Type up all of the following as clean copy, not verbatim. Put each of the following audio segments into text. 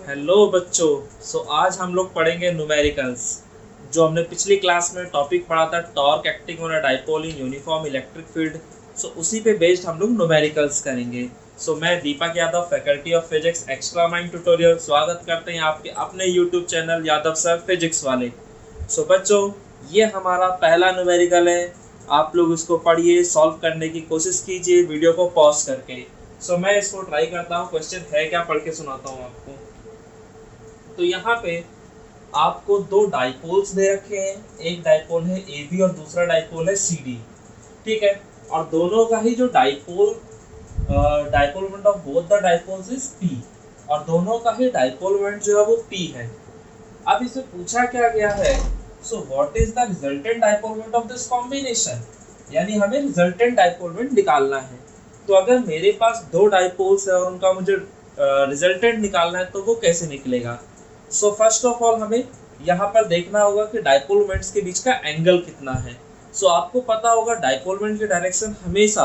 Hello बच्चों। आज हम लोग पढ़ेंगे न्यूमेरिकल्स। जो हमने पिछली क्लास में टॉपिक पढ़ा था torque acting on a dipole in uniform electric field. उसी पे बेस्ड हम लोग न्यूमेरिकल्स करेंगे। मैं Deepak Yadav, faculty of physics, extra mind tutorial, स्वागत करते हैं आपके अपने YouTube channel Yadav sir physics वाले। बच्चों, ये हमारा पहला न्यूमेरिकल है। आप लोग इसको पढ़िए, सॉल्व करने की कोशिश कीजिए वीडियो को पॉज करके। मैं इसको ट्राई करता हूँ, क्वेश्चन है क्या पढ़ के सुनाता हूँ आपको। तो यहाँ पे आपको दो डाइपोल्स दे रखे हैं, एक डाइपोल है ए बी और दूसरा डाइपोल है सी डी। ठीक है, और दोनों का ही जो dipole moment of both the dipoles is P, और दोनों का ही डाइपोल मोमेंट जो है वो पी है। अब इसे पूछा क्या गया है, what is the resultant dipole moment of this combination, यानी हमें रिजल्टेंट डाइपोल मोमेंट निकालना है। तो अगर मेरे पास दो डाइपोल्स है और उनका मुझे रिजल्टेंट निकालना है तो वो कैसे निकलेगा। फर्स्ट ऑफ ऑल हमें यहाँ पर देखना होगा कि डाइपोल मोमेंट्स के बीच का एंगल कितना है। आपको पता होगा डाइपोल मोमेंट की डायरेक्शन हमेशा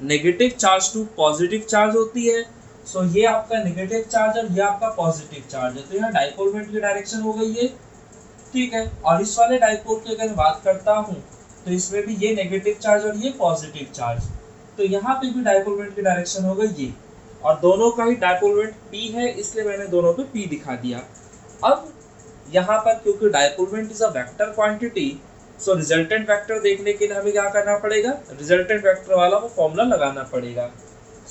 negative charge to positive charge होती है। ये आपका नेगेटिव चार्ज और ये आपका पॉजिटिव चार्ज है, तो यहाँ डाइपोल मोमेंट की डायरेक्शन हो गई है। ठीक है, और इस वाले डाइपोल की अगर बात करता हूँ तो इसमें भी ये नेगेटिव चार्ज और ये पॉजिटिव चार्ज, तो यहाँ पे भी डाइपोल मोमेंट की डायरेक्शन हो गई ये, और दोनों का ही डाइपोल मोमेंट p है, इसलिए मैंने दोनों पे p दिखा दिया। अब यहाँ पर क्योंकि dipole moment is a vector quantity, resultant vector देखने के लिए हमें क्या करना पड़ेगा, रिजल्टेंट वेक्टर वाला वो फॉर्मूला लगाना पड़ेगा।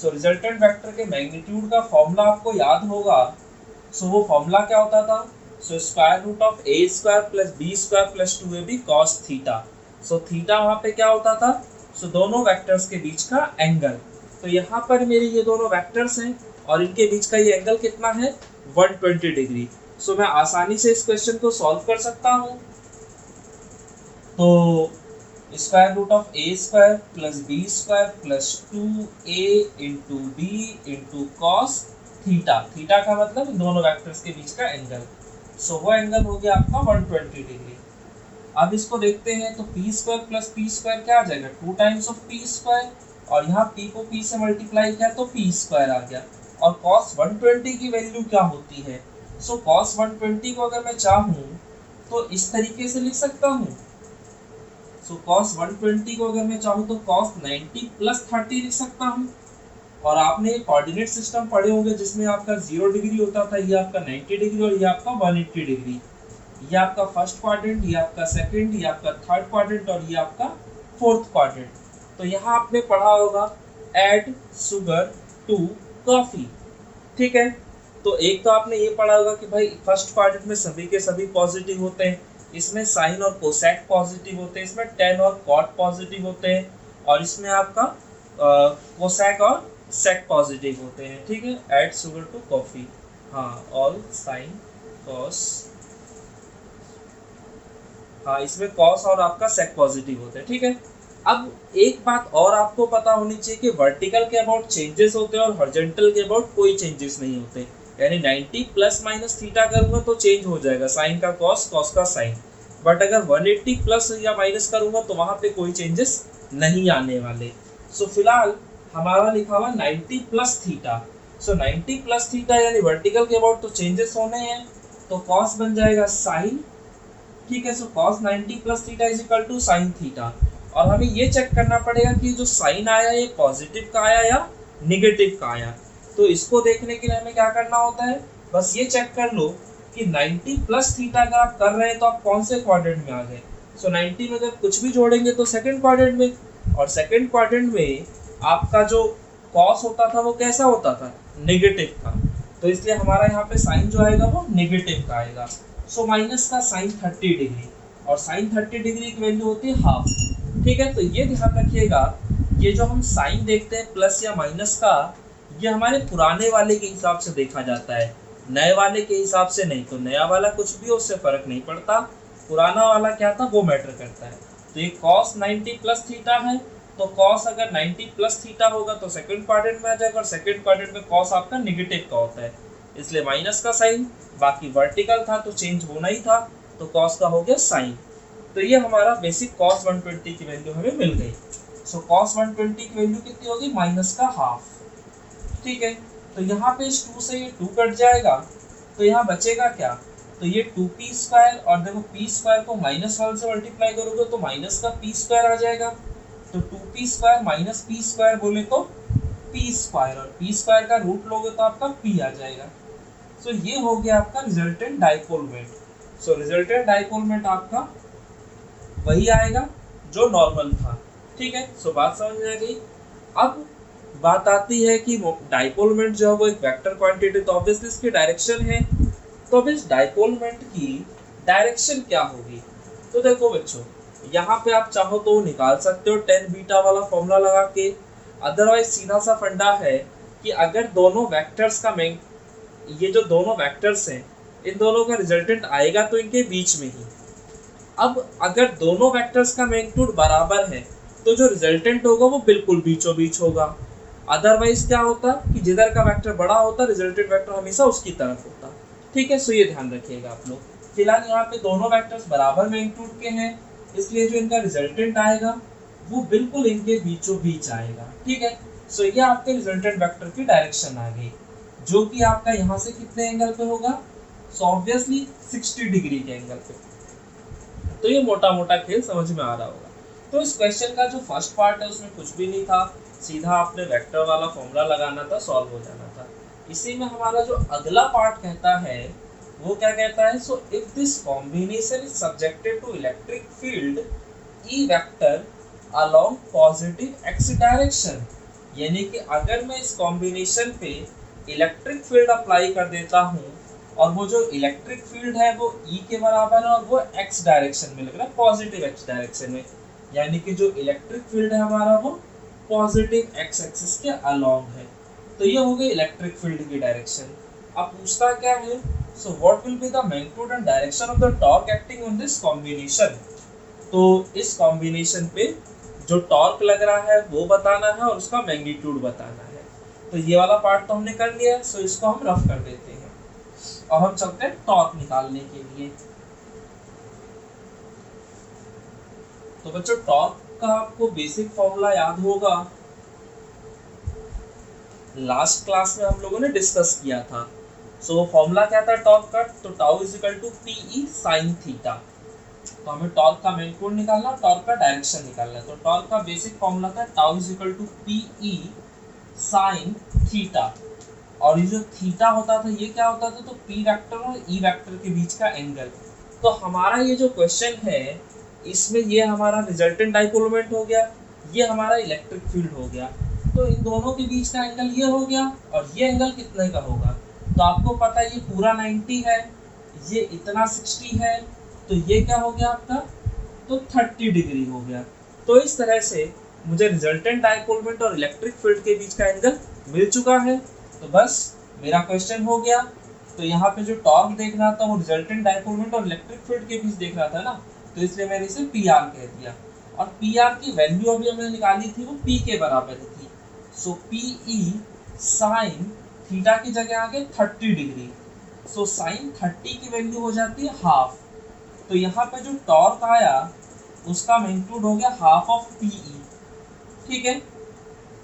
रिजल्टेंट वेक्टर के मैग्नीट्यूड का फॉर्मूला आपको याद होगा। वो फॉर्मूला क्या होता था, square root of A square plus B square plus 2ab cos theta. Theta वहाँ पे क्या होता था, दोनों वेक्टर्स के बीच का एंगल। तो यहाँ पर मेरे ये दोनों वेक्टर्स हैं और इनके बीच का ये एंगल कितना है, 120 डिग्री। मैं आसानी से इस क्वेश्चन को सॉल्व कर सकता हूँ। तो square root of A square plus B square plus 2a into B into cos theta. Theta का मतलब दोनों वेक्टर्स के बीच का एंगल। वो एंगल हो गया आपका 120 डिग्री। अब इसको देखते हैं तो P square plus P square क्या आ जाएगा, 2 टाइम्स ऑफ पी स्क्वायर, और यहाँ p को p से मल्टीप्लाई किया तो p स्क्वायर आ गया। और cos 120 की वैल्यू क्या होती है, cos 120 को अगर मैं चाहूँ तो इस तरीके से लिख सकता हूँ। cos 120 को अगर मैं चाहूँ तो cos 90 प्लस 30 लिख सकता हूँ। और आपने कोऑर्डिनेट सिस्टम पढ़े होंगे जिसमें आपका 0 डिग्री होता था, ये आपका 90 डिग्री और ये आपका 180 डिग्री। ये आपका फर्स्ट क्वाड्रेंट, ये आपका सेकंड, ये आपका थर्ड क्वाड्रेंट और ये आपका फोर्थ क्वाड्रेंट। तो यहाँ आपने पढ़ा होगा ऐड शुगर टू कॉफी। ठीक है, तो एक तो आपने ये पढ़ा होगा कि भाई फर्स्ट क्वाड्रेंट में सभी के सभी पॉजिटिव होते हैं, इसमें साइन और कोसेक पॉजिटिव होते हैं, इसमें टेन और कॉट पॉजिटिव होते हैं, और इसमें आपका कोसेक और सेक पॉजिटिव होते हैं। ठीक है, ऐड शुगर टू कॉफी, हाँ, ऑल साइन कॉस, हाँ, इसमें कॉस और आपका सेक पॉजिटिव होते हैं। ठीक है, अब एक बात और आपको पता होनी चाहिए कि वर्टिकल के अबाउट चेंजेस होते हैं और हॉरिजॉन्टल के अबाउट कोई चेंजेस नहीं होते। यानी 90 प्लस माइनस थीटा करूंगा तो चेंज हो जाएगा, साइन का कॉस, कॉस का साइन। बट अगर 180 प्लस या माइनस करूंगा तो वहां पे कोई चेंजेस नहीं आने वाले। फिलहाल हमारा लिखा हुआ 90 प्लस थीटा। 90 प्लस थीटा यानी वर्टिकल के अबाउट तो चेंजेस होने हैं, तो कॉस बन जाएगा साइन। ठीक है, cos 90 plus theta is equal to sine theta. और हमें ये चेक करना पड़ेगा कि जो साइन आया ये पॉजिटिव का आया या निगेटिव का आया। तो इसको देखने के लिए हमें क्या करना होता है, बस ये चेक कर लो कि 90 प्लस थीटा अगर आप कर रहे हैं तो आप कौन से क्वाड्रेंट में आ गए। 90 में जब कुछ भी जोड़ेंगे तो सेकंड क्वाड्रेंट में, और सेकंड क्वाड्रेंट में आपका जो कॉस होता था वो कैसा होता था, नेगेटिव था। तो इसलिए हमारा यहाँ पे साइन जो आएगा वो नेगेटिव का आएगा। माइनस का साइन 30 डिग्री, और साइन 30 डिग्री की वैल्यू होती है हाफ। ठीक है, तो ये ध्यान रखिएगा, ये जो हम साइन देखते हैं प्लस या माइनस का, ये हमारे पुराने वाले के हिसाब से देखा जाता है, नए वाले के हिसाब से नहीं। तो नया वाला कुछ भी उससे फर्क नहीं पड़ता, पुराना वाला क्या था वो मैटर करता है। तो ये cos 90 प्लस थीटा है, तो cos अगर 90 प्लस थीटा होगा तो सेकंड क्वाड्रेंट में आ जाएगा, और सेकंड क्वाड्रेंट में cos आपका नेगेटिव का होता है, इसलिए माइनस का साइन। बाकी वर्टिकल था तो चेंज होना ही था, तो cos का हो गया साइन। तो ये हमारा बेसिक cos 120 की वैल्यू हमें मिल गई। cos 120 की वैल्यू कितनी होगी, माइनस का हाफ। ठीक है, तो यहाँ पे इस 2 से ये 2 कट जाएगा, तो यहाँ बचेगा क्या, तो ये 2p² और देखो p² को -1 से मल्टीप्लाई करोगे तो माइनस का p² आ जाएगा, तो 2p² माइनस p² बोले तो p² और p² का रूट लोगे तो आपका p आ जाएगा। सो ये हो गया आपका resultant dipole moment. So resultant dipole moment आपका वही आएगा जो नॉर्मल था। ठीक है, सो बात समझ में आ गई। अब बात आती है कि डाइपोल मोमेंट जो है वो एक वेक्टर क्वांटिटी, तो ऑब्वियसली इसकी डायरेक्शन है, तो अब इस डाइपोल मोमेंट की डायरेक्शन क्या होगी। तो देखो बच्चों, यहाँ पे आप चाहो तो निकाल सकते हो tan बीटा वाला फॉर्मूला लगा के, अदरवाइज सीधा सा फंडा है कि अगर दोनों वेक्टर्स का ये जो दोनों वेक्टर्स हैं इन दोनों का रिजल्टेंट आएगा तो इनके बीच में ही। अब अगर दोनों वेक्टर्स का मैग्नीट्यूड बराबर है तो जो रिजल्टेंट होगा वो बिल्कुल बीचों बीच होगा, अदरवाइज क्या होता कि जिधर का वेक्टर बड़ा होता रिजल्टेंट वेक्टर हमेशा उसकी तरफ होता। ठीक है, सो ये ध्यान रखिएगा आप लोग। फिलहाल यहाँ पे दोनों वेक्टर्स बराबर मैग्नीट्यूड के हैं, इसलिए जो इनका रिजल्टेंट आएगा वो बिल्कुल इनके बीचों बीच आएगा। ठीक है, सो ये आपके रिजल्टेंट वेक्टर की डायरेक्शन आ गई, जो कि आपका यहाँ से कितने एंगल पे होगा, सो ऑब्वियसली 60 डिग्री के एंगल पे। तो ये मोटा मोटा खेल समझ में आ रहा होगा। तो इस क्वेश्चन का जो फर्स्ट पार्ट है उसमें कुछ भी नहीं था, सीधा आपने वेक्टर वाला फॉर्मूला लगाना था, सॉल्व हो जाना था। इसी में हमारा जो अगला पार्ट कहता है वो क्या कहता है, so if this combination is subjected to electric field E vector along positive X direction, यानी कि अगर मैं इस कॉम्बिनेशन पे इलेक्ट्रिक फील्ड अप्लाई कर देता हूँ और वो जो इलेक्ट्रिक फील्ड है वो E के बराबर है और वो x डायरेक्शन में लग रहा है, पॉजिटिव x डायरेक्शन में, यानी कि जो इलेक्ट्रिक फील्ड है हमारा वो पॉजिटिव x एक्सिस के अलोंग है। तो ये हो गई इलेक्ट्रिक फील्ड की डायरेक्शन। अब पूछता क्या है, so what will be the magnitude and direction of the torque acting on this combination. तो इस कॉम्बिनेशन पे जो टॉर्क लग रहा है वो बताना है और उसका मैग्नीट्यूड बताना है। तो ये वाला पार्ट तो हमने कर लिया है, सो इसको हम रफ कर देते हैं और हम चलते हैं टॉर्क निकालने के लिए। तो बच्चों टॉर्क का आपको बेसिक फॉर्मूला याद होगा, लास्ट क्लास में हम लोगों ने डिस्कस किया था। सो फॉर्मूला क्या था टॉर्क का, तो tau is equal to PE sine theta. तो हमें टॉर्क का मैग्नीट्यूड निकालना, टॉर्क का डायरेक्शन निकालना है। तो टॉर्क का बेसिक फॉर्मूला था tau is equal to PE sine theta, और ये जो थीटा होता था ये क्या होता था, तो पी वेक्टर और ई वेक्टर के बीच का एंगल। तो हमारा ये जो क्वेश्चन है इसमें ये हमारा रिजल्टेंट डाइपोल मोमेंट हो गया, ये हमारा इलेक्ट्रिक फील्ड हो गया, तो इन दोनों के बीच का एंगल ये हो गया और ये एंगल कितने का होगा, तो आपको पता है ये पूरा 90 है, ये इतना 60 है, तो ये क्या हो गया आपका, तो 30 डिग्री हो गया। तो इस तरह से मुझे रिजल्टेंट डाइपोल मोमेंट और इलेक्ट्रिक फील्ड के बीच का एंगल मिल चुका है। तो बस मेरा क्वेश्चन हो गया। तो यहाँ पे जो टॉर्क देखना था वो रिजल्टेंट डाइपोल मोमेंट और इलेक्ट्रिक फील्ड के बीच देखना था ना, तो इसलिए मैंने इसे पी आर कह दिया, और पी आर की वैल्यू अभी हमने निकाली थी वो पी के बराबर थी। सो पीई साइन थीटा की जगह आगे 30 डिग्री, सो साइन 30 की वैल्यू हो जाती है हाफ। तो यहाँ पे जो टॉर्क आया उसका मैग्नीट्यूड हो गया हाफ ऑफ पीई। ठीक है,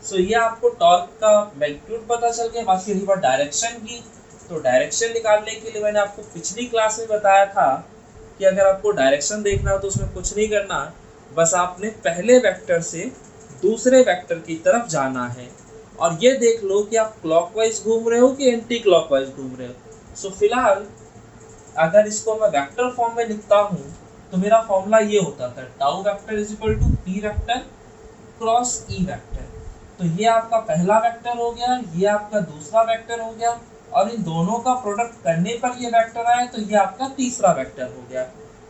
सो ये आपको टॉर्क का मैग्नीट्यूड पता चल गया। बाकी रही बात डायरेक्शन की, तो डायरेक्शन निकालने के लिए मैंने आपको पिछली क्लास में बताया था कि अगर आपको डायरेक्शन देखना हो तो उसमें कुछ नहीं करना, बस आपने पहले वेक्टर से दूसरे वेक्टर की तरफ जाना है और ये देख लो कि आप क्लॉकवाइज घूम रहे हो कि एंटी क्लॉकवाइज घूम रहे हो। सो फिलहाल अगर इसको मैं वेक्टर फॉर्म में लिखता हूँ तो मेरा फॉर्मूला ये होता था tau vector is equal to P vector cross E vector. तो ये आपका पहला वेक्टर हो गया, ये आपका दूसरा वेक्टर हो गया, और इन दोनों का प्रोडक्ट करने पर ये वेक्टर आया तो ये आपका तीसरा वेक्टर हो गया।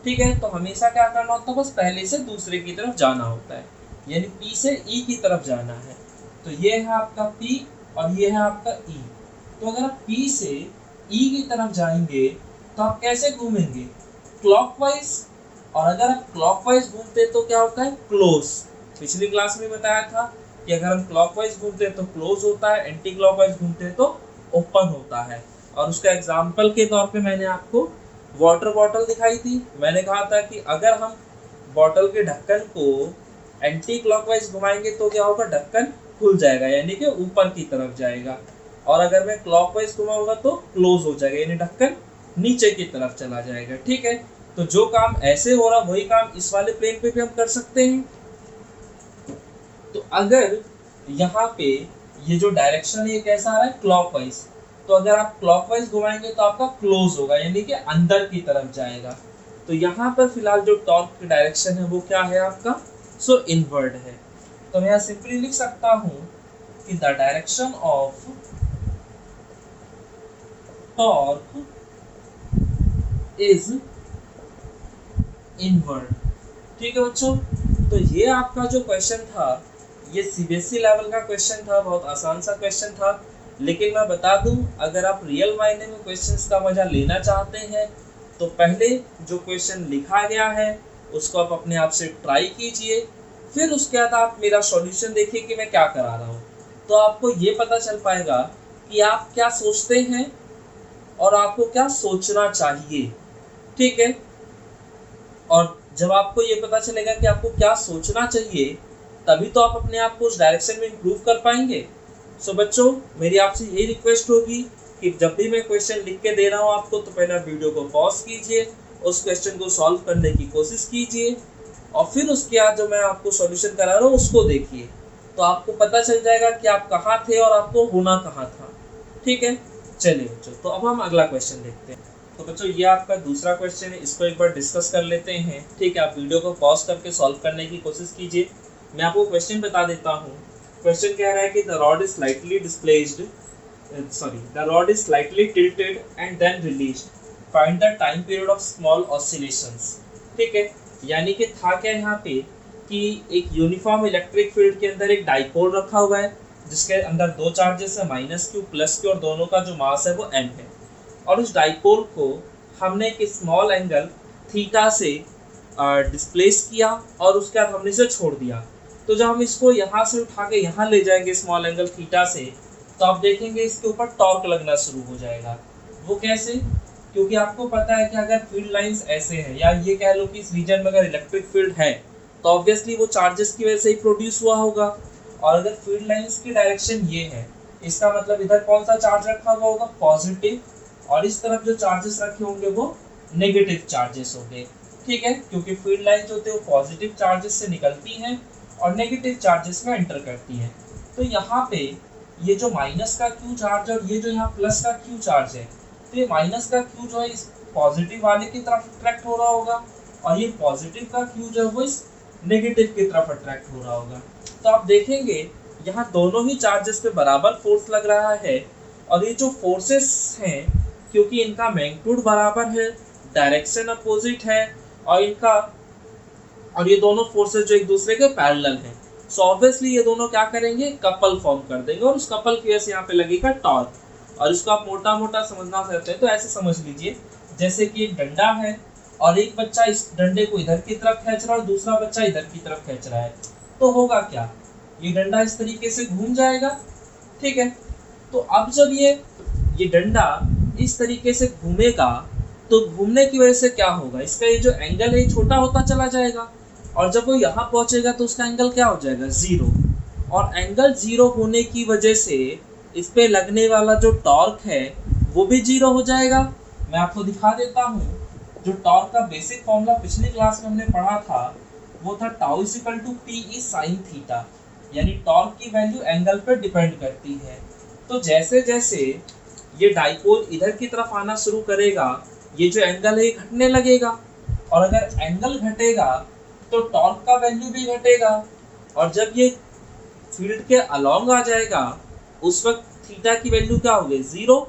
ठीक है, तो हमेशा क्या करना होता है, बस पहले से दूसरे की तरफ जाना होता है, यानी P से E की तरफ जाना है। तो ये है आपका P और ये है आपका E। तो अगर आप P से E की तरफ जाएंगे तो आप कैसे घूमेंगे, क्लॉकवाइज, और अगर आप क्लॉकवाइज घूमते तो क्या होता है, क्लोज। पिछली क्लास में बताया था कि अगर हम क्लॉकवाइज घूमते हैं तो क्लोज होता है, एंटी क्लॉकवाइज घूमते हैं तो ओपन होता है। और उसका एग्जाम्पल के तौर पे मैंने आपको वाटर बॉटल दिखाई थी। मैंने कहा था कि अगर हम बॉटल के ढक्कन को एंटी क्लॉकवाइज घुमाएंगे तो क्या होगा, ढक्कन खुल जाएगा, यानी कि ऊपर की तरफ जाएगा। और अगर मैं क्लॉकवाइज घुमाऊंगा तो क्लोज हो जाएगा, यानी ढक्कन नीचे की तरफ चला जाएगा। ठीक है, तो जो काम ऐसे हो रहा वही काम इस वाले प्लेन पे भी हम कर सकते हैं। तो अगर यहाँ पे ये जो डायरेक्शन है ये कैसा आ रहा है, क्लॉकवाइज, तो अगर आप क्लॉकवाइज घुमाएंगे तो आपका क्लोज होगा, यानी कि अंदर की तरफ जाएगा। तो यहाँ पर फिलहाल जो टॉर्क की डायरेक्शन है वो क्या है आपका, सो इनवर्ड है। तो मैं यहाँ सिंपली लिख सकता हूँ कि the direction of torque is inward. ठीक है बच्चों, तो ये आपका जो क्वेश्चन था ये सीबीएसई लेवल का क्वेश्चन था, बहुत आसान सा क्वेश्चन था। लेकिन मैं बता दूं, अगर आप रियल मायने में क्वेश्चंस का मजा लेना चाहते हैं तो पहले जो क्वेश्चन लिखा गया है उसको आप अपने आप से ट्राई कीजिए, फिर उसके बाद आप मेरा सॉल्यूशन देखिए कि मैं क्या करा रहा हूँ। तो आपको ये पता चल पाएगा कि आप क्या सोचते हैं और आपको क्या सोचना चाहिए। ठीक है, और जब आपको ये पता चलेगा कि आपको क्या सोचना चाहिए तभी तो आप अपने आप को उस डायरेक्शन में इम्प्रूव कर पाएंगे। सो बच्चों, मेरी आपसे यही रिक्वेस्ट होगी कि जब भी मैं क्वेश्चन लिख के दे रहा हूँ आपको, तो पहले वीडियो को पॉज कीजिए, उस क्वेश्चन को सॉल्व करने की कोशिश कीजिए और फिर उसके बाद जो मैं आपको सॉल्यूशन करा रहा हूँ उसको देखिए, तो आपको पता चल जाएगा कि आप कहाँ थे और आपको होना कहाँ था। ठीक है, चलिए बच्चों, तो अब हम अगला क्वेश्चन देखते हैं। तो बच्चों ये आपका दूसरा क्वेश्चन है, इसको एक बार डिस्कस कर लेते हैं। ठीक है, आप वीडियो को पॉज करके सॉल्व करने की कोशिश कीजिए। मैं आपको क्वेश्चन बता देता हूँ। क्वेश्चन कह रहा है कि the rod is slightly the rod is slightly tilted and then released, find the time period of small oscillations. ठीक है, यानी कि था क्या यहाँ पे कि एक यूनिफॉर्म इलेक्ट्रिक फील्ड के अंदर एक डाइपोल रखा हुआ है जिसके अंदर दो चार्जेस है, -q +q, और दोनों का जो मास है वो m है। और उस डाइपोल को हमने एक स्मॉल एंगल थीटा से डिस्प्लेस किया और उसके बाद हमने इसे छोड़ दिया। तो जब हम इसको यहाँ से उठा के यहाँ ले जाएंगे स्मॉल एंगल थीटा से, तो आप देखेंगे इसके ऊपर टॉर्क लगना शुरू हो जाएगा। वो कैसे, क्योंकि आपको पता है कि अगर फील्ड लाइंस ऐसे हैं, या ये कह लो कि इस रीजन में अगर इलेक्ट्रिक फील्ड है तो ऑब्वियसली वो चार्जेस की वजह से ही प्रोड्यूस हुआ होगा। और अगर फील्ड लाइंस की डायरेक्शन ये है, इसका मतलब इधर कौन सा चार्ज रखा हुआ होगा, पॉजिटिव, और इस तरफ जो चार्जेस रखे होंगे वो नेगेटिव चार्जेस होंगे। ठीक है, क्योंकि फील्ड लाइन जो होती है वो पॉजिटिव चार्जेस से निकलती हैं और नेगेटिव चार्जेस में एंटर करती हैं। तो यहाँ पे ये जो माइनस का क्यू चार्ज और ये जो यहाँ प्लस का क्यू चार्ज है, तो ये माइनस का क्यू जो है इस पॉजिटिव वाले की तरफ अट्रैक्ट हो रहा होगा और ये पॉजिटिव का क्यू जो है वो इस नेगेटिव की तरफ अट्रैक्ट हो रहा होगा। तो आप देखेंगे यहाँ दोनों ही चार्जेस पे बराबर फोर्स लग रहा है, और ये जो फोर्सेस हैं क्योंकि इनका मैग्नीट्यूड बराबर है, डायरेक्शन अपोजिट है, और ये दोनों फोर्सेस जो एक दूसरे के पैरेलल हैं, सो ऑब्वियसली ये दोनों क्या करेंगे, कपल फॉर्म कर देंगे, और उस कपल की वजह से यहाँ पे लगेगा टॉर्क। और इसको आप मोटा मोटा समझना चाहते हैं तो ऐसे समझ लीजिए, जैसे कि एक डंडा है और एक बच्चा इस डंडे को इधर की तरफ खींच रहा है और दूसरा बच्चा इधर की तरफ खींच रहा है, तो होगा क्या, ये डंडा इस तरीके से घूम जाएगा। ठीक है, तो अब जब ये डंडा इस तरीके से घूमेगा तो घूमने की वजह से क्या होगा, इसका ये जो एंगल है छोटा होता चला जाएगा, और जब वो यहाँ पहुंचेगा तो उसका एंगल क्या हो जाएगा, 0। और एंगल 0 होने की वजह से इस पे लगने वाला जो टॉर्क है वो भी 0 हो जाएगा। मैं आपको दिखा देता हूँ, जो टॉर्क का बेसिक फॉर्मूला पिछली क्लास में हमने पढ़ा था वो था टाउ = PE sin थीटा, यानी टॉर्क की वैल्यू एंगल पर डिपेंड करती है। तो जैसे जैसे ये डाइपोल इधर की तरफ आना शुरू करेगा, ये जो एंगल है ये घटने लगेगा, और अगर एंगल घटेगा तो टॉर्क का वैल्यू भी घटेगा, और जब ये फील्ड के अलोंग आ जाएगा उस वक्त थीटा की वैल्यू क्या होगी, 0,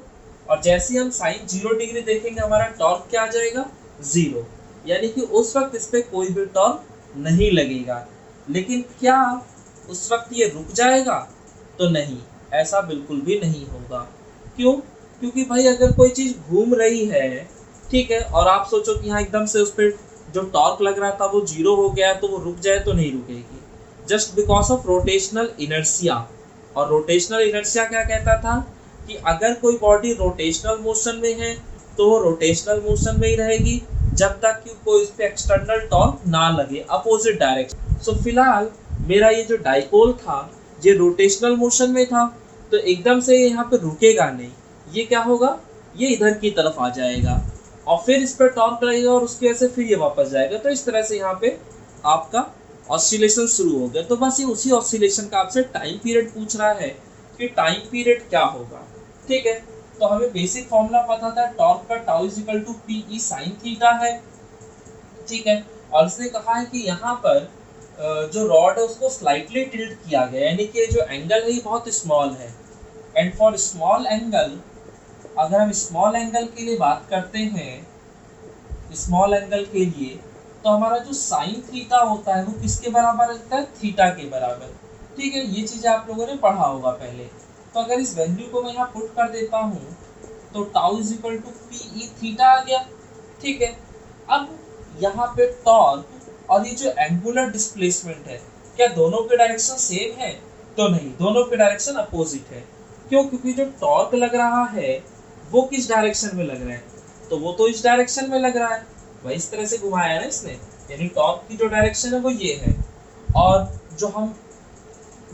और जैसे ही हम sin 0 डिग्री देखेंगे हमारा टॉर्क क्या आ जाएगा, 0, यानी कि उस वक्त इस पे कोई भी टॉर्क नहीं लगेगा। लेकिन क्या उस वक्त ये रुक जाएगा, तो नहीं, ऐसा बिल्कुल भी नहीं होगा। क्यों, क्योंकि भाई अगर कोई चीज़ घूम रही है, ठीक है, और आप सोचो कि हाँ एकदम से उस पर जो टॉर्क लग रहा था वो 0 हो गया तो वो रुक जाए, तो नहीं रुकेगी, just because of rotational inertia. और रोटेशनल इनर्शिया क्या कहता था कि अगर कोई बॉडी रोटेशनल मोशन में है तो वो रोटेशनल मोशन में ही रहेगी जब तक कि कोई उस पर एक्सटर्नल टॉर्क ना लगे अपोजिट डायरेक्शन। सो फिलहाल मेरा ये जो डाइपोल था ये रोटेशनल मोशन में था, तो एकदम से यहाँ पे रुकेगा नहीं, ये क्या होगा, ये इधर की तरफ आ जाएगा और फिर इस पर टॉर्क लगेगा और उसकी वजह से फिर ये वापस जाएगा। तो इस तरह से यहाँ पे आपका ऑसिलेशन शुरू हो गया। तो बस ये उसी ऑसिलेशन का आपसे टाइम पीरियड पूछ रहा है कि टाइम पीरियड क्या होगा। ठीक है, तो हमें बेसिक फॉर्मूला पता था, टॉर्क का tau is equal to P E sine theta है। ठीक है, और इसने कहा है कि यहाँ पर जो रॉड है उसको स्लाइटली टिल्ट किया गया, यानी कि जो एंगल है ये बहुत स्मॉल है। एंड फॉर स्मॉल एंगल, अगर हम स्मॉल एंगल के लिए बात करते हैं, स्मॉल एंगल के लिए, तो हमारा जो साइन थीटा होता है वो किसके बराबर रहता है, थीटा के बराबर। ठीक है, ये चीज़ें आप लोगों ने पढ़ा होगा पहले। तो अगर इस वैल्यू को मैं यहाँ पुट कर देता हूँ तो tau is equal to P E theta आ गया। ठीक है, अब यहाँ पे टॉर्क और ये जो एंगुलर डिस्प्लेसमेंट है, क्या दोनों के डायरेक्शन सेम है? तो नहीं, दोनों के डायरेक्शन अपोजिट है। क्यों? क्योंकि जो टॉर्क लग रहा है वो किस डायरेक्शन में लग रहा है, तो वो तो इस डायरेक्शन में लग रहा है, वही इस तरह से घुमाया है ना इसने, यानी टॉर्क की जो डायरेक्शन है वो ये है, और जो हम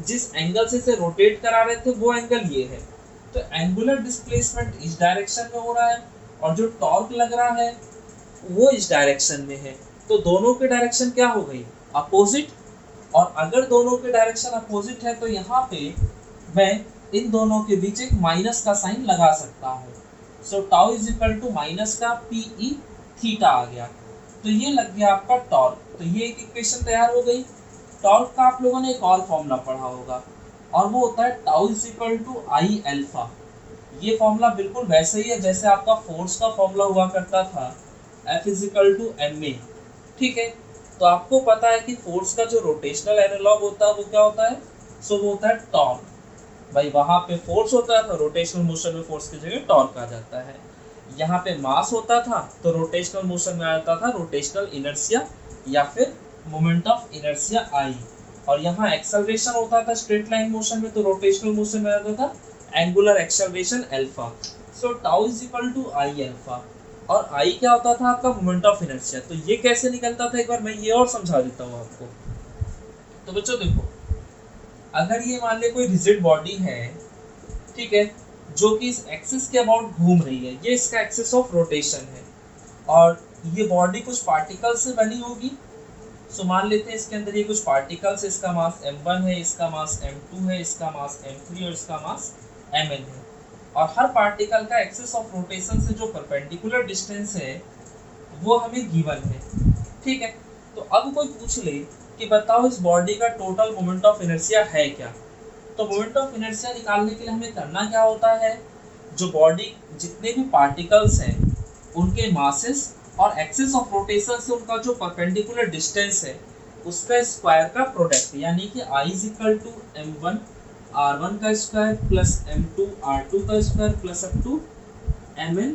जिस एंगल से इसे रोटेट करा रहे थे वो एंगल ये है। तो एंगुलर डिस्प्लेसमेंट इस डायरेक्शन में हो रहा है और जो टॉर्क लग रहा है वो इस डायरेक्शन में है। तो दोनों के डायरेक्शन क्या हो गई, अपोजिट। और अगर दोनों के डायरेक्शन अपोजिट है तो यहाँ पे मैं इन दोनों के बीच एक माइनस का साइन लगा सकता हूँ। So tau is equal to minus का पी ई थीटा आ गया। तो ये लग गया आपका टॉर्क। तो ये एक इक्वेशन तैयार हो गई। टॉर्क का आप लोगों ने एक और फॉर्मूला पढ़ा होगा और वो होता है tau is equal to I alpha. ये फॉर्मूला बिल्कुल वैसे ही है जैसे आपका फोर्स का फॉर्मूला हुआ करता था, F is equal to M A. ठीक है, तो आपको पता है कि फोर्स का जो रोटेशनल एनालॉग होता है वो क्या होता है, सो वो होता है टॉर्क। भाई वहाँ पे फोर्स होता था, रोटेशनल मोशन में फोर्स की जगह टॉर्क आ जाता है। यहाँ पे मास होता था तो रोटेशनल मोशन में आ जाता था रोटेशनल इनर्शिया या फिर मोमेंट ऑफ इनर्शिया आई। और यहाँ एक्सेलरेशन होता था स्ट्रेट लाइन मोशन में तो रोटेशनल मोशन में आ जाता था angular acceleration alpha. So tau is equal to I alpha. और आई क्या होता था आपका मोमेंट ऑफ इनर्शिया। तो ये कैसे निकलता था, एक बार मैं ये और समझा देता हूँ आपको। तो बच्चों देखो, अगर ये मान ले कोई रिजिड बॉडी है, ठीक है, जो कि इस एक्सिस के अबाउट घूम रही है, ये इसका एक्सिस ऑफ रोटेशन है, और ये बॉडी कुछ पार्टिकल से बनी होगी। सो मान लेते हैं इसके अंदर ये कुछ पार्टिकल्स, इसका मास m1 है, इसका मास m2 है, इसका मास m3 और इसका मास mn है। और हर पार्टिकल का एक्सिस ऑफ रोटेशन से जो परपेंडिकुलर डिस्टेंस है वो हमें गिवन है। ठीक है, तो अब कोई पूछ ले कि बताओ इस बॉडी का टोटल मोमेंट ऑफ इनर्शिया है क्या। तो मोमेंट ऑफ इनर्शिया निकालने के लिए हमें करना क्या होता है, जो बॉडी जितने भी पार्टिकल्स हैं उनके मासेस और एक्सिस ऑफ रोटेशन से उनका जो परपेंडिकुलर डिस्टेंस है उसका स्क्वायर का प्रोडक्ट, यानी कि I is equal to m1 r1 का स्क्वायर प्लस m2 r2 का square plus up to mn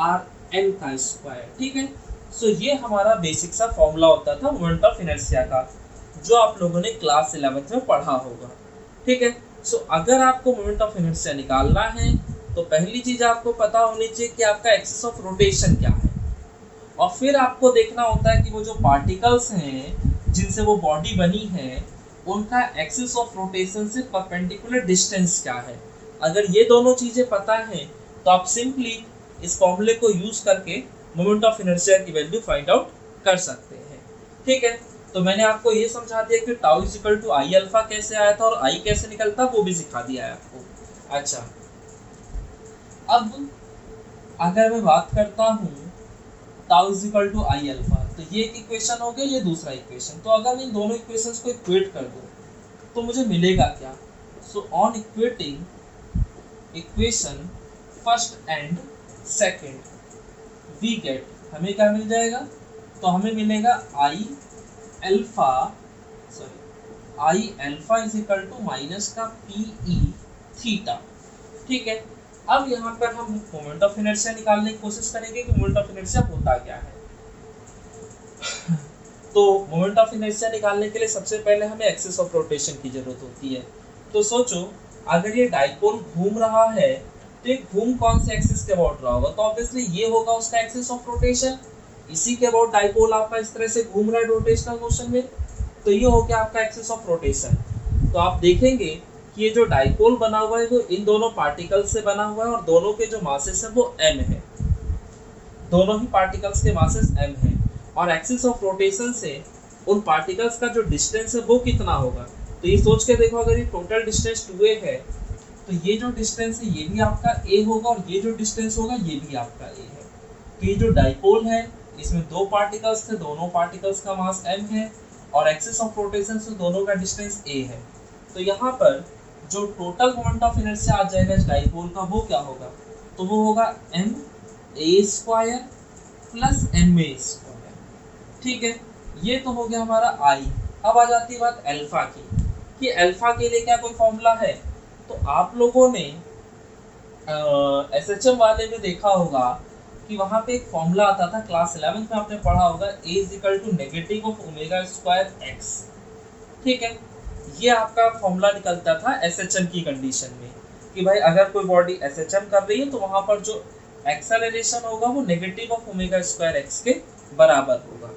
rn का स्क्वायर। ठीक है, सो ये हमारा बेसिक सा फॉर्मूला होता था मोमेंट ऑफ इनर्शिया का, जो आप लोगों ने क्लास 11th में पढ़ा होगा। ठीक है, सो अगर आपको मोमेंट ऑफ इनर्शिया निकालना है तो पहली चीज आपको पता होनी चाहिए कि आपका एक्सिस ऑफ रोटेशन क्या है, और फिर आपको देखना होता है कि वो जो पार्टिकल्स हैं जिनसे वो बॉडी बनी है उनका एक्सिस ऑफ रोटेशन से परपेंडिकुलर डिस्टेंस क्या है। अगर ये दोनों चीज़ें पता हैं तो आप सिंपली इस फॉर्मूले को यूज़ करके मोमेंट ऑफ इनर्शिया की वैल्यू फाइंड आउट कर सकते हैं। ठीक है, तो मैंने आपको ये समझा दिया कि tau is equal to I alpha कैसे आया था और आई कैसे निकलता वो भी सिखा दिया है आपको। अच्छा, अब अगर मैं बात करता हूँ tau is equal to I alpha, तो ये एक इक्वेशन हो गया, ये दूसरा इक्वेशन। तो अगर मैं इन दोनों इक्वेशंस को इक्वेट कर दूँ तो मुझे मिलेगा क्या। So on equating equation first and second we get, हमें क्या मिल जाएगा, तो हमें मिलेगा I alpha is equal to minus का पी ई थीटा। ठीक है, अब यहाँ पर हम मोमेंट ऑफ इनर्शिया निकालने की कोशिश करेंगे कि मोमेंट ऑफ इनर्शिया होता क्या है। तो मोमेंट ऑफ इनर्शिया निकालने के लिए सबसे पहले हमें एक्सिस ऑफ रोटेशन की जरूरत होती है। तो सोचो, अगर ये डाइपोल घूम रहा है तो ये घूम कौन से एक्सिस के अबाउट रहा होगा, तो ऑब्वियसली ये होगा उसका एक्सिस ऑफ रोटेशन। इसी के अबाउट डाइपोल आपका इस तरह से घूम रहा है रोटेशनल मोशन में, तो ये हो गया आपका एक्सिस ऑफ रोटेशन। तो आप देखेंगे कि ये जो डाइपोल बना हुआ है वो इन दोनों पार्टिकल्स से बना हुआ है और दोनों के जो मासेस है वो m है, दोनों ही पार्टिकल्स के मासेस m है, और एक्सिस ऑफ रोटेशन से उन पार्टिकल्स का जो डिस्टेंस है वो कितना होगा। तो ये सोच के देखो, अगर ये टोटल डिस्टेंस 2a है तो ये जो डिस्टेंस है ये भी आपका a होगा और ये जो डिस्टेंस होगा ये भी आपका a है। तो ये जो डाइपोल है इसमें दो पार्टिकल्स थे, दोनों पार्टिकल्स का मास m है और एक्सिस ऑफ रोटेशन से दोनों का डिस्टेंस a है। तो यहाँ पर जो टोटल मोमेंट ऑफ इनर्शिया आ जाएगा इस डाइपोल का वो क्या होगा, तो वो होगा ma² प्लस ma²। ठीक है, ये तो हो गया हमारा I। अब आ जाती है बात अल्फा की, कि अल्फा के लिए क्या कोई फॉर्मूला है। तो आप लोगों ने SHM वाले में देखा होगा कि वहाँ पे एक फॉर्मूला आता था, क्लास 11th में आपने पढ़ा होगा, A = -ω²x। ठीक है, ये आपका फॉर्मूला निकलता था SHM की कंडीशन में कि भाई अगर कोई बॉडी SHM कर रही है तो वहाँ पर जो एक्सेलरेशन होगा वो -ω²x के बराबर होगा,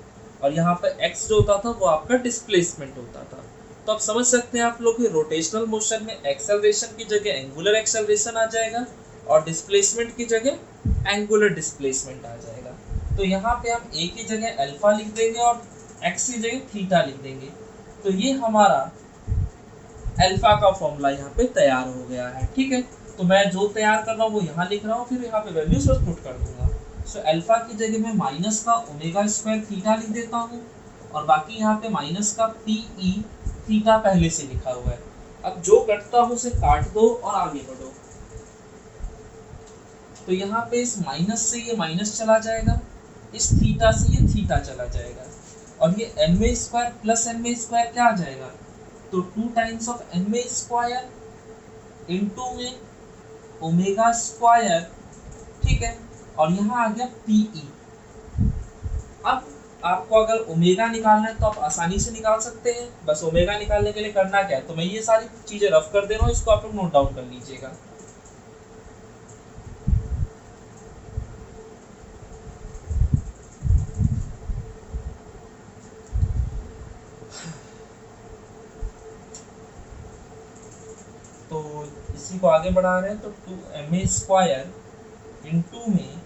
और यहाँ पर x जो होता था वो आपका डिस्प्लेसमेंट होता था। तो आप समझ सकते हैं आप लोग कि रोटेशनल मोशन में एक्सेलरेशन की जगह एंगुलर एक्सेलरेशन आ जाएगा और डिस्प्लेसमेंट की जगह एंगुलर डिस्प्लेसमेंट आ जाएगा। तो यहाँ पे हम a की जगह अल्फा लिख देंगे और x की जगह थीटा लिख देंगे। तो ये हमारा अल्फा का फॉर्मूला यहाँ पे तैयार हो गया है। ठीक है, तो मैं जो तैयार कर रहा हूँ वो यहाँ लिख रहा हूँ, फिर यहाँ पे वैल्यूज बस पुट कर दूंगा। सो अल्फा की जगह मैं माइनस का ω² थीटा लिख देता हूँ और बाकी यहाँ पे माइनस का PE थीटा पहले से लिखा हुआ है। अब जो कटता हो उसे काट दो और आगे बढ़ो। तो यहाँ पे इस माइनस से ये माइनस चला जाएगा, इस थीटा से ये थीटा चला जाएगा, और ये ma² प्लस ma² क्या आ जाएगा, तो 2 टाइम्स ऑफ ma² इनटू में ω²। ठीक है, और यहाँ आ गया PE। अब आपको अगर ओमेगा निकालना है तो आप आसानी से निकाल सकते हैं। बस ओमेगा निकालने के लिए करना क्या है, तो मैं ये सारी चीजें रफ कर दे रहा हूँ, इसको आप लोग नोट डाउन कर लीजिएगा। तो इसी को आगे बढ़ा रहे हैं, तो 2ma² इनटू में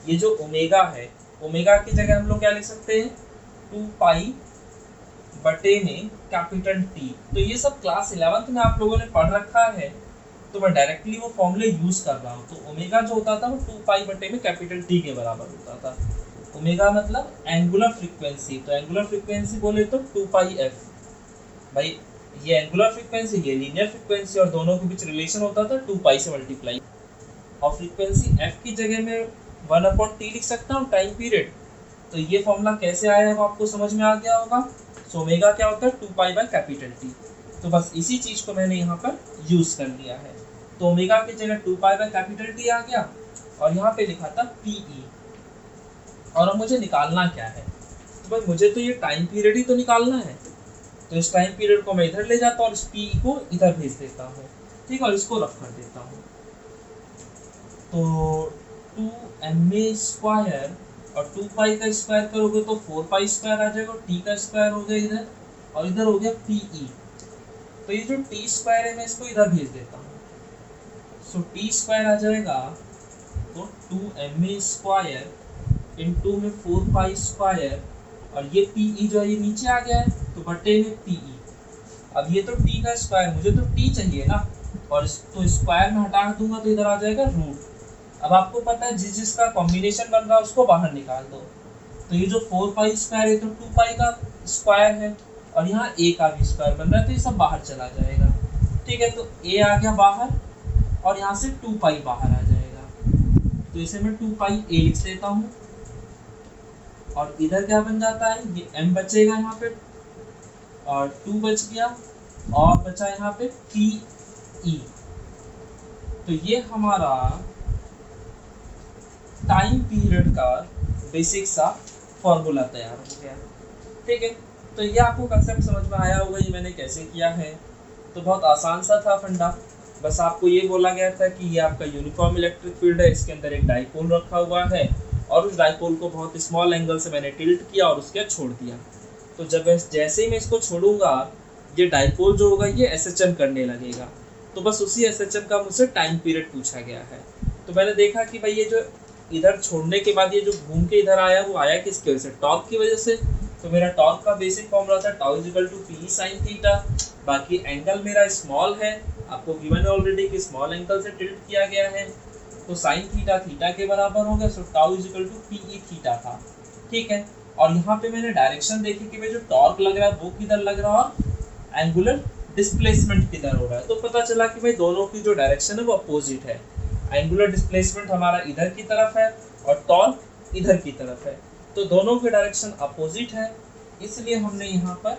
ये जो ओमेगा है, ओमेगा की जगह हम लोग क्या लिख सकते हैं, 2π/T। तो ये सब क्लास 11th में आप लोगों ने पढ़ रखा है, तो मैं डायरेक्टली वो फॉर्मूले यूज कर रहा हूँ। तो ओमेगा जो होता था वो 2π/T के बराबर होता था। ओमेगा मतलब एंगुलर फ्रीक्वेंसी, तो एंगुलर फ्रीक्वेंसी बोले तो 2πf। भाई ये एंगुलर फ्रीक्वेंसी, ये लीनियर फ्रीक्वेंसी, और दोनों के बीच रिलेशन होता था 2π से मल्टीप्लाई। और फ्रीक्वेंसी f की जगह में 1/T लिख सकता हूँ, टाइम पीरियड। तो ये फॉर्मूला कैसे आया है वो आपको समझ में आ गया होगा। सो ओमेगा क्या होता है, 2π/T। तो बस इसी चीज को मैंने यहाँ पर यूज कर लिया है। तो ओमेगा की जगह 2π/T आ गया और यहाँ पे लिखा था PE। और अब मुझे निकालना क्या है, तो भाई मुझे तो ये टाइम पीरियड ही तो निकालना है। तो इस टाइम पीरियड को मैं इधर ले जाता हूँ और इस PE को इधर भेज देता हूँ। ठीक है, और इसको रफ कर देता हूँ। तो 2ma² और 2π का स्क्वायर करोगे तो 4π² आ जाएगा, और t का स्क्वायर हो गया इधर, और इधर हो गया PE। तो ये जो t² है मैं इसको इधर भेज देता हूँ। सो t² आ जाएगा तो 2ma² इनटू में 4π², और ये PE जो है ये नीचे आ गया है तो बटे में PE। अब ये तो t का स्क्वायर, मुझे तो t चाहिए ना, और इसको स्क्वायर में हटा दूंगा तो इधर आ जाएगा रूट। अब आपको पता है जिसका कॉम्बिनेशन बन रहा है उसको बाहर निकाल दो। तो ये जो 4π² है तो 2π का स्क्वायर है, और यहाँ a का भी स्क्वायर बन रहा है, तो ये सब बाहर चला जाएगा। ठीक है, तो a आ गया बाहर और यहाँ से 2π बाहर आ जाएगा। तो इसे मैं 2πa लिख देता हूँ, और इधर क्या बन जाता है, ये m बचेगा यहाँ पे, और 2 बच गया, और बचा यहाँ पे PE। तो ये हमारा टाइम पीरियड का बेसिक सा फॉर्मूला तैयार हो गया। ठीक है, तो ये आपको कंसेप्ट समझ में आया होगा ये मैंने कैसे किया है। तो बहुत आसान सा था फंडा, बस आपको ये बोला गया था कि ये आपका यूनिफॉर्म इलेक्ट्रिक फील्ड है, इसके अंदर एक डाइपोल रखा हुआ है, और उस डाइपोल को बहुत स्मॉल एंगल से मैंने टिल्ट किया और उसके छोड़ दिया। तो जब जैसे ही मैं इसको छोड़ूंगा ये डाइपोल जो होगा ये SHM करने लगेगा, तो बस उसी एसएचएम का मुझसे टाइम पीरियड पूछा गया है। तो मैंने देखा कि भाई ये जो इधर छोड़ने के बाद ये जो घूम के इधर आया वो आया किसकी वजह से, टॉर्क की वजह से। तो मेरा टॉर्क का बेसिक फॉर्मूला था tau is equal to P sine theta. बाकी एंगल मेरा स्मॉल है, आपको गिवन है ऑलरेडी कि स्मॉल एंगल से टिल्ट किया गया है, तो साइन थीटा थीटा के बराबर हो गया, so tau is equal to P E theta था। ठीक है, और यहाँ पे मैंने डायरेक्शन देखी कि भाई जो टॉर्क लग रहा है वो किधर लग रहा है और एंगुलर डिस्प्लेसमेंट किधर हो रहा है। तो पता चला कि भाई दोनों की जो डायरेक्शन है वो अपोजिट है। एंगुलर डिस्प्लेसमेंट हमारा इधर की तरफ है और टॉर्क इधर की तरफ है, तो दोनों की डायरेक्शन अपोजिट है, इसलिए हमने यहाँ पर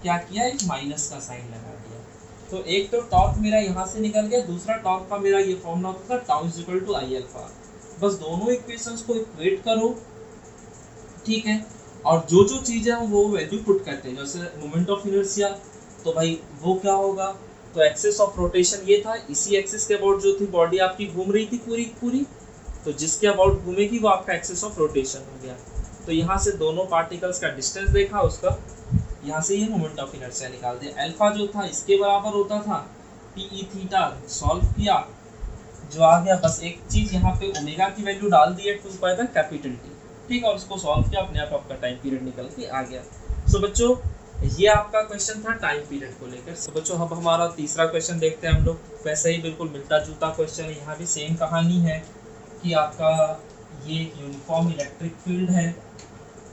क्या किया, एक माइनस का साइन लगा दिया। तो एक तो टॉर्क मेरा यहाँ से निकल गया, दूसरा टॉर्क का मेरा ये फॉर्मूला होता था tau is equal to I alpha. बस दोनों इक्वेशंस को इक्वेट करो, ठीक है, और जो जो चीजें हैं वो वैल्यू पुट करते हैं। जैसे मोमेंट ऑफ इनर्शिया, तो भाई वो क्या होगा, तो एक्सिस ऑफ रोटेशन ये था, इसी एक्सिस के अबाउट जो थी बॉडी आपकी घूम रही थी पूरी पूरी, तो जिसके अबाउट घूमेगी वो आपका एक्सिस ऑफ रोटेशन हो गया। तो यहाँ से दोनों पार्टिकल्स का डिस्टेंस देखा, उसका यहाँ से ये मोमेंट ऑफ इनर्शिया निकाल दिया। अल्फा जो था इसके बराबर होता था पी ई थीटा, सॉल्व किया, जो आ गया बस एक चीज यहाँ पे ओमेगा की वैल्यू डाल दी है 2 पाई बाय कैपिटल टी, ठीक है, और उसको सॉल्व किया, अपने आप आपका टाइम पीरियड निकल के आ गया। सो बच्चों ये आपका क्वेश्चन था टाइम पीरियड को लेकर। सो बच्चों अब हमारा तीसरा क्वेश्चन देखते हैं हम लोग। वैसे ही बिल्कुल मिलता जुलता क्वेश्चन है, यहाँ भी सेम कहानी है कि आपका ये यूनिफॉर्म इलेक्ट्रिक फील्ड है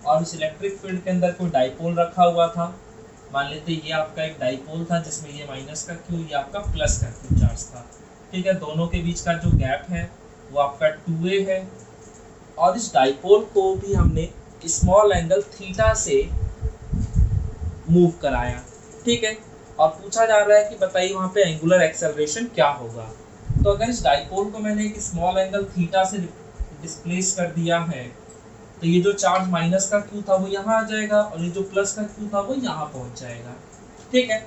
और उस इलेक्ट्रिक फील्ड के अंदर कोई डाइपोल रखा हुआ था। मान लेते ये आपका एक डाइपोल था जिसमें ये माइनस का क्यू, ये आपका प्लस का क्यू चार्ज था, ठीक है। दोनों के बीच का जो गैप है वो आपका 2a है, और इस डाइपोल को भी हमने स्मॉल एंगल थीटा से मूव कराया, ठीक है, और पूछा जा रहा है कि बताइए वहाँ पे एंगुलर एक्सेलरेशन क्या होगा। तो अगर इस डाइपोल को मैंने एक स्मॉल एंगल थीटा से डिस्प्लेस कर दिया है, तो ये जो चार्ज माइनस का क्यू था वो यहाँ आ जाएगा और ये जो प्लस का क्यू था वो यहाँ पहुँच जाएगा, ठीक है।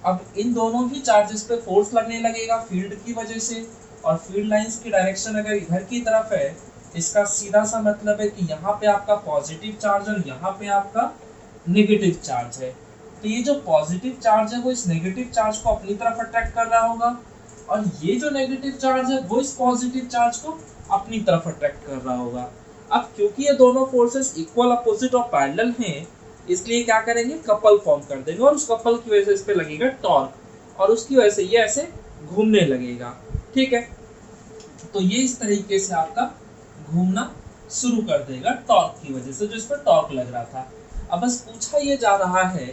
अब इन दोनों ही चार्जेस पे फोर्स लगने लगेगा फील्ड की वजह से, और फील्ड लाइंस की डायरेक्शन अगर इधर की तरफ है, इसका सीधा सा मतलब है कि यहाँ पे आपका पॉजिटिव चार्ज और यहाँ पे आपका नेगेटिव चार्ज है। तो ये जो पॉजिटिव चार्ज है वो इस नेगेटिव चार्ज को अपनी तरफ अट्रैक्ट कर रहा होगा, और ये जो नेगेटिव चार्ज है वो इस पॉजिटिव चार्ज को अपनी तरफ अट्रैक्ट कर रहा होगा। अब क्योंकि ये दोनों फोर्सेस इक्वल, अपोजिट और पैरेलल हैं, इसलिए क्या करेंगे, कपल फॉर्म कर देंगे, और उस कपल की वजह से इस पे लगेगा टॉर्क, और उसकी वजह से ये ऐसे घूमने लगेगा, ठीक है। तो ये इस तरीके से आपका घूमना शुरू कर देगा टॉर्क की वजह से, जो इस पर टॉर्क लग रहा था। अब बस पूछा ये जा रहा है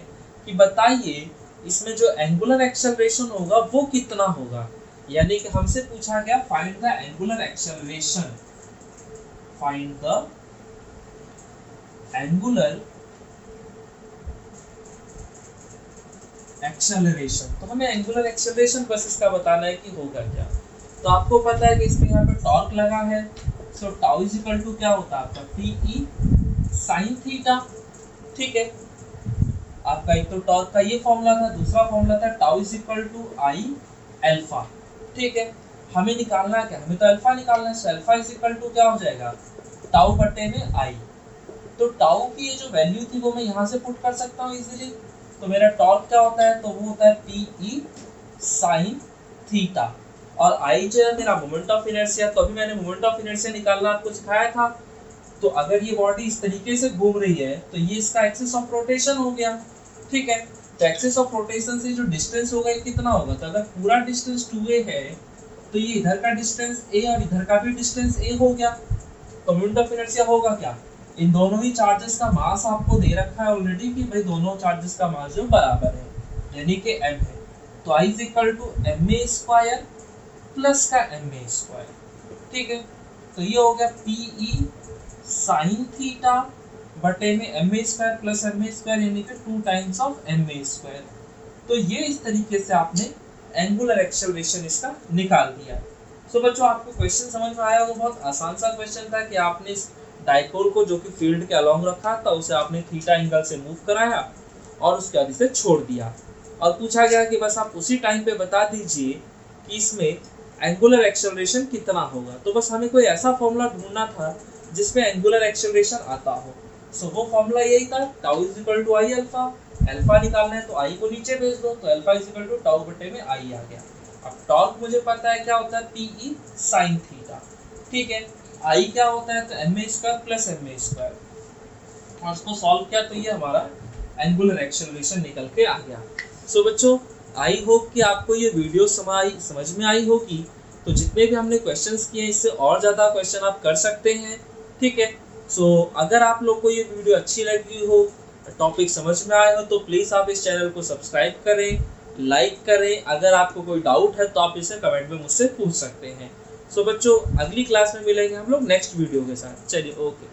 कि बताइए इसमें जो एंगुलर एक्सेलरेशन होगा वो कितना होगा, यानी कि हमसे पूछा गया find the angular acceleration, find the angular acceleration. तो हमें एंगुलर एक्सेलरेशन बस इसका बताना है कि होगा क्या। तो आपको पता है कि इसमें यहाँ पे टॉर्क लगा है, so tau is equal to क्या होता है आपका पी ई साइन थीटा, ठीक है। आपका एक तो टॉर्क का ये फॉर्मूला था, दूसरा फॉर्मूला था tau is equal to I alpha, ठीक है। हमें निकालना क्या, हमें तो अल्फा निकालना है, so alpha is equal to क्या हो जाएगा, टाउ बटे में आई। तो टाउ की ये जो वैल्यू थी वो मैं यहाँ से पुट कर सकता हूँ इजीली। तो मेरा टॉर्क क्या होता है, तो वो होता है पी ई साइन थीटा, और आई जो है मेरा मोमेंट ऑफ इनर्शिया। तो अभी मैंने मोमेंट ऑफ इनर्शिया निकालना आपको सिखाया था। तो अगर ये बॉडी इस तरीके से घूम रही है तो ये इसका एक्सिस ऑफ रोटेशन हो गया, ठीक है। तो एक्सिस ऑफ रोटेशन से जो डिस्टेंस होगा ये कितना होगा, तो अगर पूरा डिस्टेंस 2a है तो ये इधर का डिस्टेंस a और इधर का भी डिस्टेंस a हो गया। तो मोमेंट ऑफ इनर्शिया होगा क्या, इन दोनों ही चार्जेस का मास आपको दे रखा है ऑलरेडी कि भाई दोनों चार्जेस का मास जो बराबर है, यानी कि m है। तो I is equal to ma square plus का ma स्क्वायर, ठीक है। तो ये हो गया पी ई साइन थीटा बटे में ma square plus ma square, यानी कि 2 टाइम्स ऑफ ma स्क्वायर। तो ये इस तरीके से आपने एंगुलर एक्सेलरेशन इसका निकाल दिया। सो बच्चों आपको क्वेश्चन समझ में आया होगा, बहुत आसान सा क्वेश्चन था कि आपने इस डाइपोल को जो कि फील्ड के अलोंग रखा था उसे आपने थीटा एंगल से मूव कराया और उसके बाद इसे छोड़ दिया, और पूछा गया कि बस आप उसी टाइम पे बता दीजिए कि इसमें एंगुलर एक्सेलरेशन कितना होगा। तो बस हमें कोई ऐसा फॉर्मूला ढूंढना था जिसमें एंगुलर एक्सेलरेशन आता हो। सो वो फॉर्मूला यही था, tau is equal to I alpha. Alpha निकालना है तो आई को नीचे भेज दो, तो alpha is equal to tau बटे में आई आ गया। अब टॉर्क मुझे पता है क्या होता है, PE sin थीटा, ठीक है। आई क्या होता है, तो ma² प्लस ma², और इसको सॉल्व किया तो ये हमारा एंगुलर एक्सेलरेशन निकल के आ गया। सो बच्चों, आई होप कि आपको ये वीडियो समझ में आई होगी। तो जितने भी हमने क्वेश्चंस किए इससे और ज़्यादा क्वेश्चन आप कर सकते हैं, ठीक है। सो अगर आप लोग को ये वीडियो अच्छी लगी हो, टॉपिक समझ में आया हो, तो प्लीज़ आप इस चैनल को सब्सक्राइब करें, लाइक करें। अगर आपको कोई डाउट है तो आप इसे कमेंट में मुझसे पूछ सकते हैं। सो बच्चों, अगली क्लास में मिलेंगे हम लोग नेक्स्ट वीडियो के साथ। चलिए, ओके।